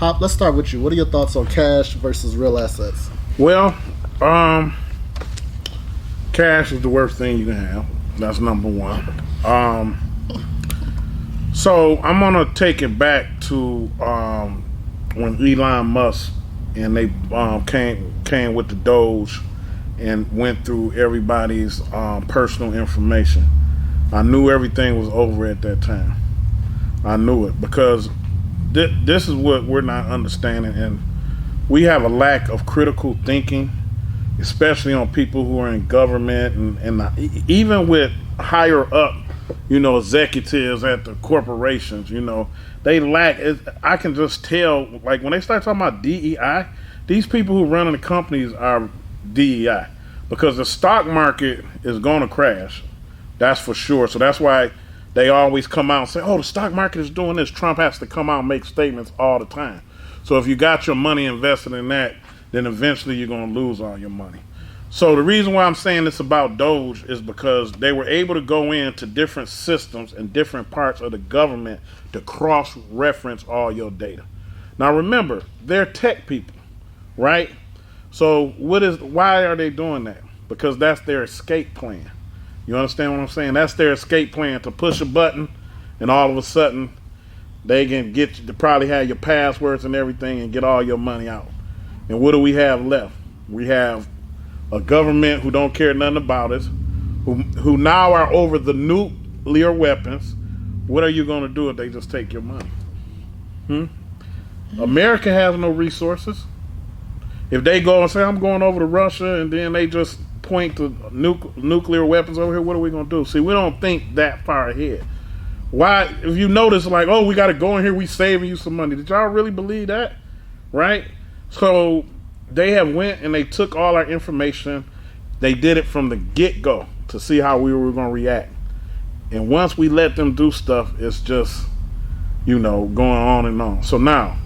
Pop, let's start with you. What are your thoughts on cash versus real assets? Well, cash is the worst thing you can have. That's number one. So I'm gonna take it back to when Elon Musk and they came with the Doge and went through everybody's personal information. I knew everything was over at that time. I knew it because this is what we're not understanding, and we have a lack of critical thinking, especially on people who are in government and even with higher up, executives at the corporations. They lack. I can just tell, like when they start talking about DEI, these people who run the companies are DEI because the stock market is going to crash. That's for sure. So that's why they always come out and say, oh, the stock market is doing this. Trump has to come out and make statements all the time. So if you got your money invested in that, then eventually you're going to lose all your money. So the reason why I'm saying this about Doge is because they were able to go into different systems and different parts of the government to cross-reference all your data. Now remember, they're tech people, right? So why are they doing that? Because that's their escape plan. You understand what I'm saying? That's their escape plan, to push a button and all of a sudden they can get you to probably have your passwords and everything and get all your money out. And what do we have left? We have a government who don't care nothing about us, who now are over the nuclear weapons. What are you going to do if they just take your money? America has no resources. If they go and say, I'm going over to Russia, and then they just point to nuclear weapons over here, what are we going to do? See, we don't think that far ahead. Why? If you notice, like, oh, we got to go in here, we saving you some money. Did y'all really believe that? Right? So they have went and they took all our information. They did it from the get-go to see how we were going to react. And once we let them do stuff, it's just, going on and on. So now,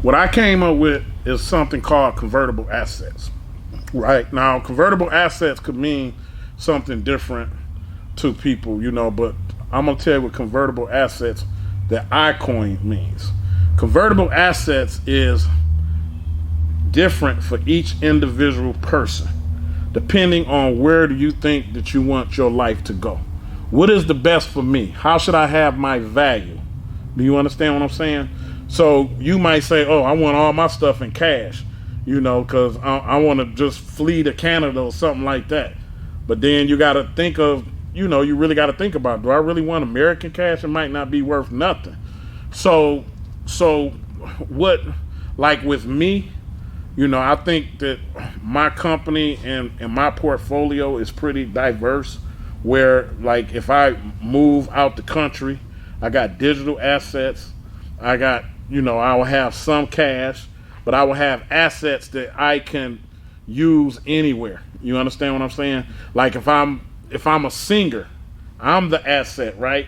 what I came up with is something called convertible assets. Right? Now, convertible assets could mean something different to people, but I'm going to tell you what convertible assets that I coined means. Convertible assets is different for each individual person, depending on where do you think that you want your life to go. What is the best for me? How should I have my value? Do you understand what I'm saying? So you might say, oh, I want all my stuff in cash, because I want to just flee to Canada or something like that. But then you got to think of, you really got to think about, do I really want American cash? It might not be worth nothing. So what, like with me, I think that my company and my portfolio is pretty diverse, where like if I move out the country, I got digital assets. I got, I will have some cash, but I will have assets that I can use anywhere. You understand what I'm saying? Like if I'm a singer, I'm the asset, right?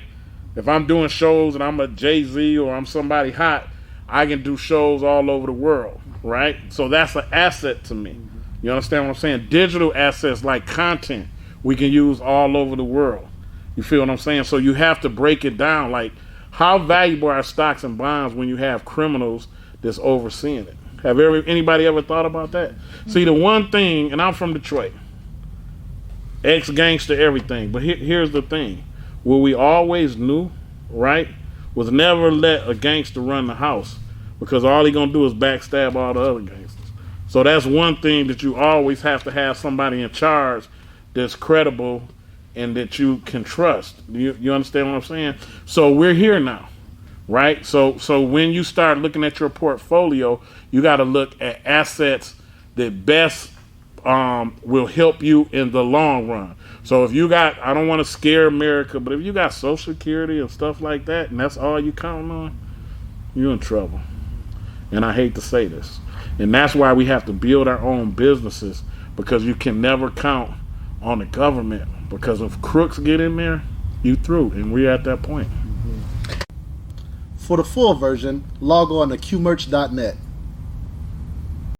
If I'm doing shows and I'm a Jay-Z or I'm somebody hot, I can do shows all over the world, right? So that's an asset to me. You understand what I'm saying? Digital assets like content we can use all over the world. You feel what I'm saying? So you have to break it down. Like, how valuable are stocks and bonds when you have criminals that's overseeing it? Have anybody ever thought about that? See, the one thing, and I'm from Detroit, ex-gangster everything, but here's the thing. What we always knew, right, was never let a gangster run the house, because all he gonna do is backstab all the other gangsters. So that's one thing that you always have to have somebody in charge that's credible and that you can trust. You understand what I'm saying? So we're here now, right? So when you start looking at your portfolio, you got to look at assets that best will help you in the long run. So if you got, I don't want to scare America, but if you got Social Security and stuff like that, and that's all you counting on, you're in trouble. And I hate to say this. And that's why we have to build our own businesses, because you can never count on the government, because if crooks get in there, you through, and we're at that point. For the full version, log on to qmerch.net.